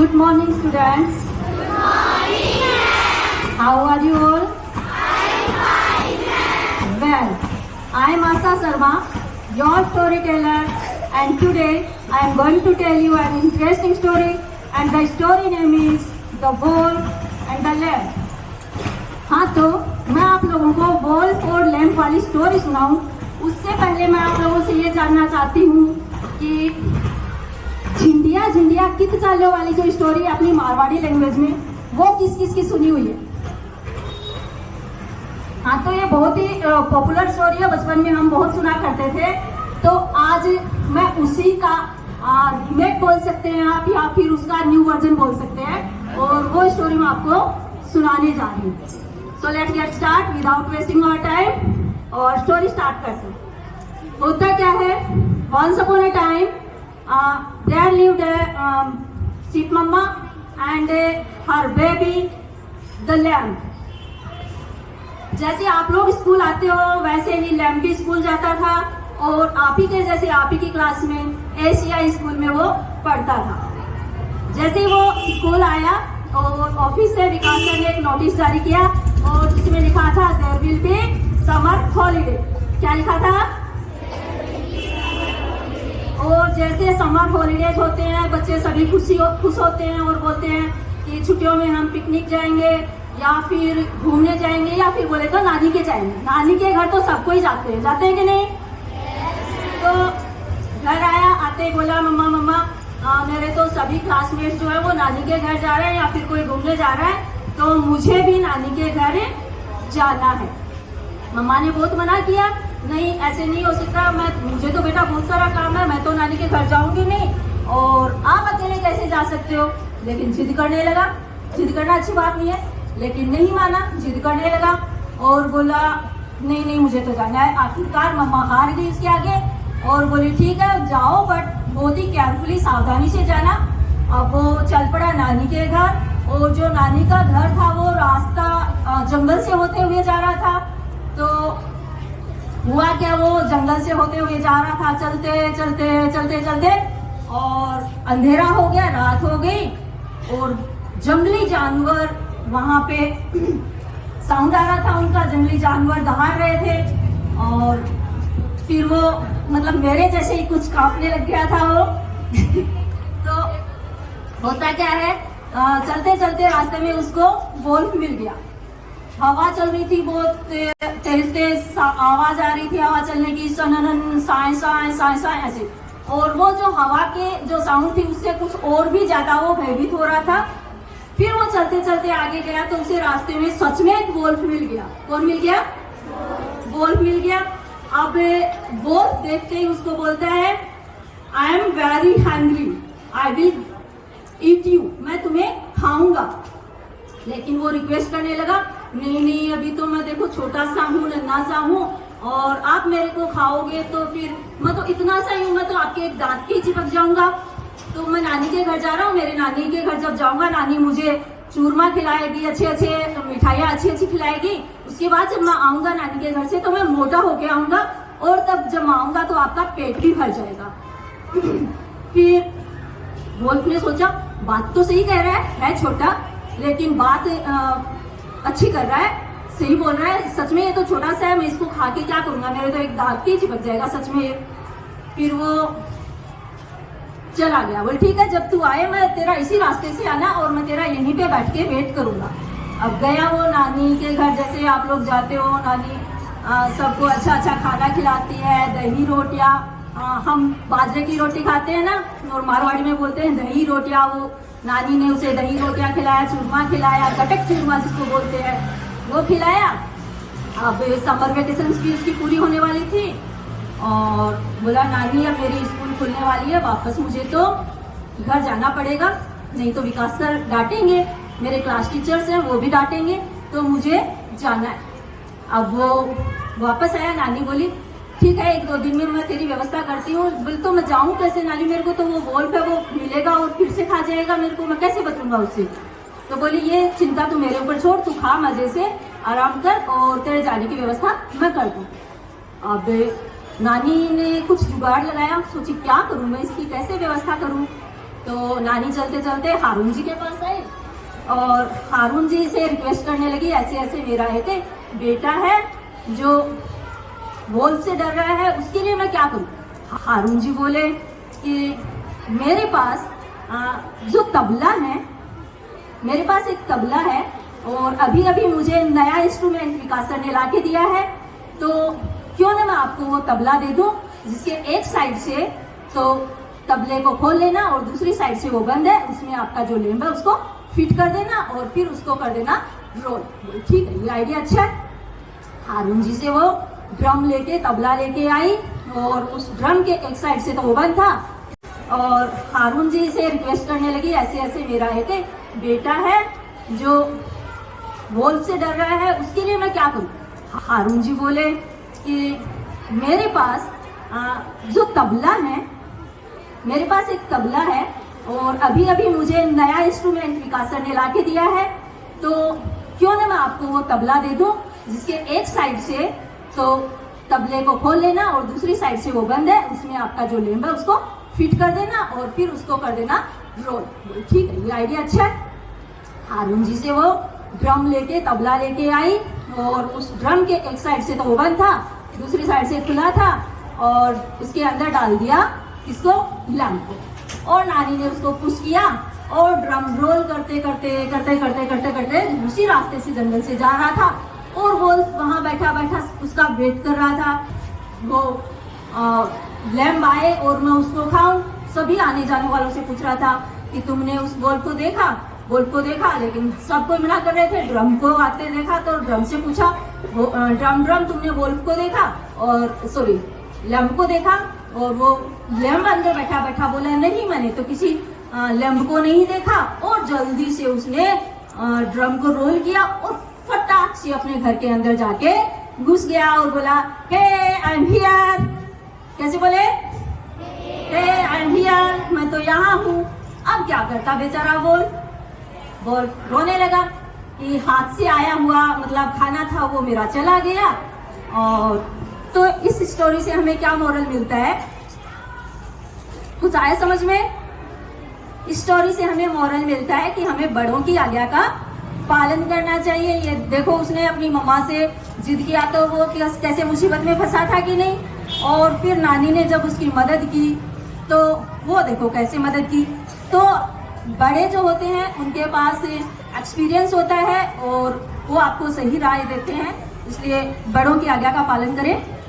Good morning, students. How are you all? Well, I am Asa Sarma, your storyteller, and today I am going to tell you an interesting story, and the story name is The Ball and the Lamp. हाँ, तो मैं आप लोगों को ball और lamp वाली story सुनाऊं, उससे पहले मैं आप लोगों से ये जानना चाहती हूँ कि झिंडिया झिंडिया कित चालों वाली जो स्टोरी है अपनी मारवाड़ी लैंग्वेज में, वो किस किस की सुनी हुई है? हाँ, तो ये बहुत ही पॉपुलर स्टोरी है, बचपन में हम बहुत सुना करते थे। तो आज मैं उसी का रीमेक बोल सकते हैं आप, या फिर उसका न्यू वर्जन बोल सकते हैं, और वो स्टोरी मैं आपको सुनाने जा रही हूँ। So let's get start without wasting our time, और स्टोरी स्टार्ट करते हैं। होता क्या है, once upon a time there lived a sheep mama and her baby the lamb। जैसे आप लोग स्कूल आते हो वैसे ही लैम्प भी स्कूल जाता था, और आप ही के जैसे आप ही की क्लास में एशिया स्कूल में वो पढ़ता था। जैसे वो स्कूल आया और ऑफिस से विकास सर ने एक नोटिस जारी किया, और जिसमें लिखा था there will be summer holiday. क्या लिखा था? और जैसे समर हॉलीडेज होते हैं, बच्चे सभी खुश होते हैं और बोलते हैं कि छुट्टियों में हम पिकनिक जाएंगे, या फिर घूमने जाएंगे, या फिर बोले तो नानी के जाएंगे। नानी के घर तो सबको ही जाते हैं कि नहीं? तो घर आया, आते ही बोला मम्मा मेरे तो सभी क्लासमेट्स जो है वो नानी के घर जा रहे हैं, या फिर कोई घूमने जा रहा है, तो मुझे भी नानी के घर जाना है। मम्मा ने बहुत मना किया, नहीं ऐसे नहीं हो सकता, मुझे तो बेटा बहुत सारा काम है, मैं तो नानी के घर जाऊंगी नहीं, और आप अकेले कैसे जा सकते हो? लेकिन जिद करने लगा। जिद करना अच्छी बात नहीं है, लेकिन नहीं माना, जिद करने लगा और बोला नहीं मुझे तो जाना है। आखिरकार मम्मा हार गई उसके आगे और बोली ठीक है जाओ, बट बहुत ही केयरफुली सावधानी से जाना। अब वो चल पड़ा नानी के घर, और जो नानी का घर था वो रास्ता जंगल से होते हुए जा रहा था। तो हुआ क्या, वो जंगल से होते हुए जा रहा था, चलते और अंधेरा हो गया, रात हो गई, और जंगली जानवर वहां पे साउंड आ रहा था उनका, जंगली जानवर दहाड़ रहे थे, और फिर वो मतलब मेरे जैसे ही कुछ कांपने लग गया था वो। तो होता क्या है, चलते रास्ते में उसको वोल्फ मिल गया। हवा चल रही थी, बहुत तेज आवाज आ रही थी हवा चलने की, सनन साए साए साए साए ऐसे, और वो जो हवा के जो साउंड थी उससे कुछ और भी ज्यादा वो भयभीत हो रहा था। फिर वो चलते आगे गया तो उसे रास्ते में सच में एक वोल्फ मिल गया। कौन मिल गया? वोल्फ मिल गया। अब वोल्फ देखते ही उसको बोलता है I am very hangry, I will eat you, मैं तुम्हें खाऊंगा। लेकिन वो रिक्वेस्ट करने लगा, नहीं अभी तो मैं देखो छोटा सा हूँ, नन्हा सा हूँ, और आप मेरे को खाओगे तो फिर मैं तो इतना सा ही हूँ, मैं तो आपके एक दांत के चिपक जाऊंगा। तो मैं नानी के घर जा रहा हूँ, मेरे नानी के घर जब जाऊंगा नानी मुझे चूरमा खिलाएगी, अच्छे मिठाइयाँ अच्छी खिलाएगी। उसके बाद जब मैं आऊंगा नानी के घर से तो मैं मोटा होके आऊंगा, और तब जब मैं आऊंगा तो आपका पेट भी भर जाएगा। फिर वोल्फ ने सोचा बात तो सही कह रहा है छोटा, लेकिन बात अच्छी कर रहा है, सही बोल रहा है, सच में ये तो छोटा सा है, मैं इसको खा के क्या करूंगा, मेरे तो एक दांत के चिपक जाएगा सच में ये। फिर वो चला गया, बोल ठीक है जब तू आए मैं तेरा इसी रास्ते से आना, और मैं तेरा यहीं पे बैठ के वेट करूंगा। अब गया वो नानी के घर, जैसे आप लोग जाते हो, नानी सबको अच्छा खाना खिलाती है, दही रोटियां, हम बाजरे की रोटी खाते हैं ना, और मारवाड़ी में बोलते हैं दही रोटियां। वो नानी ने उसे दही रोटियां खिलाया, चूरमा खिलाया, कटक चूरमा जिसको बोलते हैं वो खिलाया। अब समर वेकेशन की उसकी पूरी होने वाली थी, और बोला नानी अब मेरी स्कूल खुलने वाली है, वापस मुझे तो घर जाना पड़ेगा, नहीं तो विकास सर डांटेंगे, मेरे क्लास टीचर्स हैं वो भी डांटेंगे, तो मुझे जाना है। अब वो वापस आया, नानी बोली ठीक है 1-2 दिन में मैं तेरी व्यवस्था करती हूँ। बोल तो मैं जाऊँ कैसे नानी, मेरे को तो वो वोल्फ है वो मिलेगा और फिर से खा जाएगा मेरे को, मैं कैसे बचूंगा उससे। तो बोली ये चिंता तू मेरे ऊपर छोड़, तू खा मजे से आराम कर, और तेरे जाने की व्यवस्था मैं कर दूँ। अब नानी ने कुछ जुगाड़ लगाया, सोची क्या करूँ मैं इसकी, कैसे व्यवस्था करूँ। तो नानी चलते चलते हारून जी के पास आई और हारून जी से रिक्वेस्ट करने लगी, ऐसे ऐसे मेरा एक बेटा है जो वोल्फ से डर रहा है, उसके लिए मैं क्या करूं। हारून जी बोले कि मेरे पास जो तबला है, मेरे पास एक तबला है और अभी अभी मुझे नया इंस्ट्रूमेंट विकास सर ने ला के दिया है, तो क्यों ना मैं आपको वो तबला दे दूं जिसके एक साइड से तो तबले को खोल लेना और दूसरी साइड से वो बंद है, उसमें आपका जो लिम्ब है उसको फिट कर देना और फिर उसको कर देना रोल। ठीक है, ये आइडिया अच्छा है। हारून जी से वो ड्रम लेके तबला लेके आई और उस ड्रम के एक साइड से तो वो बंद था और हारून जी से रिक्वेस्ट करने लगी, ऐसे ऐसे मेरा एक बेटा है जो वोल्फ से डर रहा है, उसके लिए मैं क्या करूं। हारून जी बोले कि मेरे पास जो तबला है, मेरे पास एक तबला है और अभी अभी मुझे नया इंस्ट्रूमेंट विकास सर ने ला के दिया है, तो क्यों ना मैं आपको वो तबला दे दूं जिसके एक साइड से तो तबले को खोल लेना और दूसरी साइड से वो बंद है, उसमें आपका जो लिम्ब है उसको फिट कर देना और फिर उसको कर देना रोल। ठीक है, ये आइडिया अच्छा है। हारून जी से वो ड्रम लेके तबला लेके आई और उस ड्रम के एक साइड से तो वो बंद था, दूसरी साइड से खुला था और उसके अंदर डाल दिया इसको लैंप को और नानी ने उसको पुश किया और ड्रम रोल करते करते करते करते करते करते उसी रास्ते से जंगल से जा रहा था और वो वहां बैठा बैठा उसका वेट कर रहा था। वो लैंप आए और मैं उसको खाऊं। सभी आने जाने वालों से पूछ रहा था कि तुमने उस वोल्फ को देखा, वोल्फ को देखा, लेकिन सबको मना कर रहे थे। ड्रम को आते देखा तो ड्रम से पूछा, ड्रम तुमने वोल्फ को देखा और सॉरी लैंप को देखा, और वो लैंप अंदर बैठा बैठा बोला नहीं मैंने तो किसी लैंप को नहीं देखा, और जल्दी से उसने ड्रम को रोल किया और फटाक से अपने घर के अंदर जाके घुस गया और बोला हे आई एम हियर। कैसे बोले? हे आई एम हियर, मैं तो यहाँ हूँ। अब क्या करता बेचारा वोल्फ रोने लगा कि हाथ से आया हुआ मतलब खाना था वो मेरा चला गया। और तो इस स्टोरी से हमें क्या मोरल मिलता है? कुछ आया समझ में? इस स्टोरी से हमें मोरल मिलता है कि हमें बड़ों की आज्ञा का पालन करना चाहिए। ये देखो उसने अपनी मम्मा से जिद किया तो वो कैसे मुसीबत में फंसा था कि नहीं, और फिर नानी ने जब उसकी मदद की तो वो देखो कैसे मदद की। तो बड़े जो होते हैं उनके पास एक्सपीरियंस होता है और वो आपको सही राय देते हैं, इसलिए बड़ों की आज्ञा का पालन करें।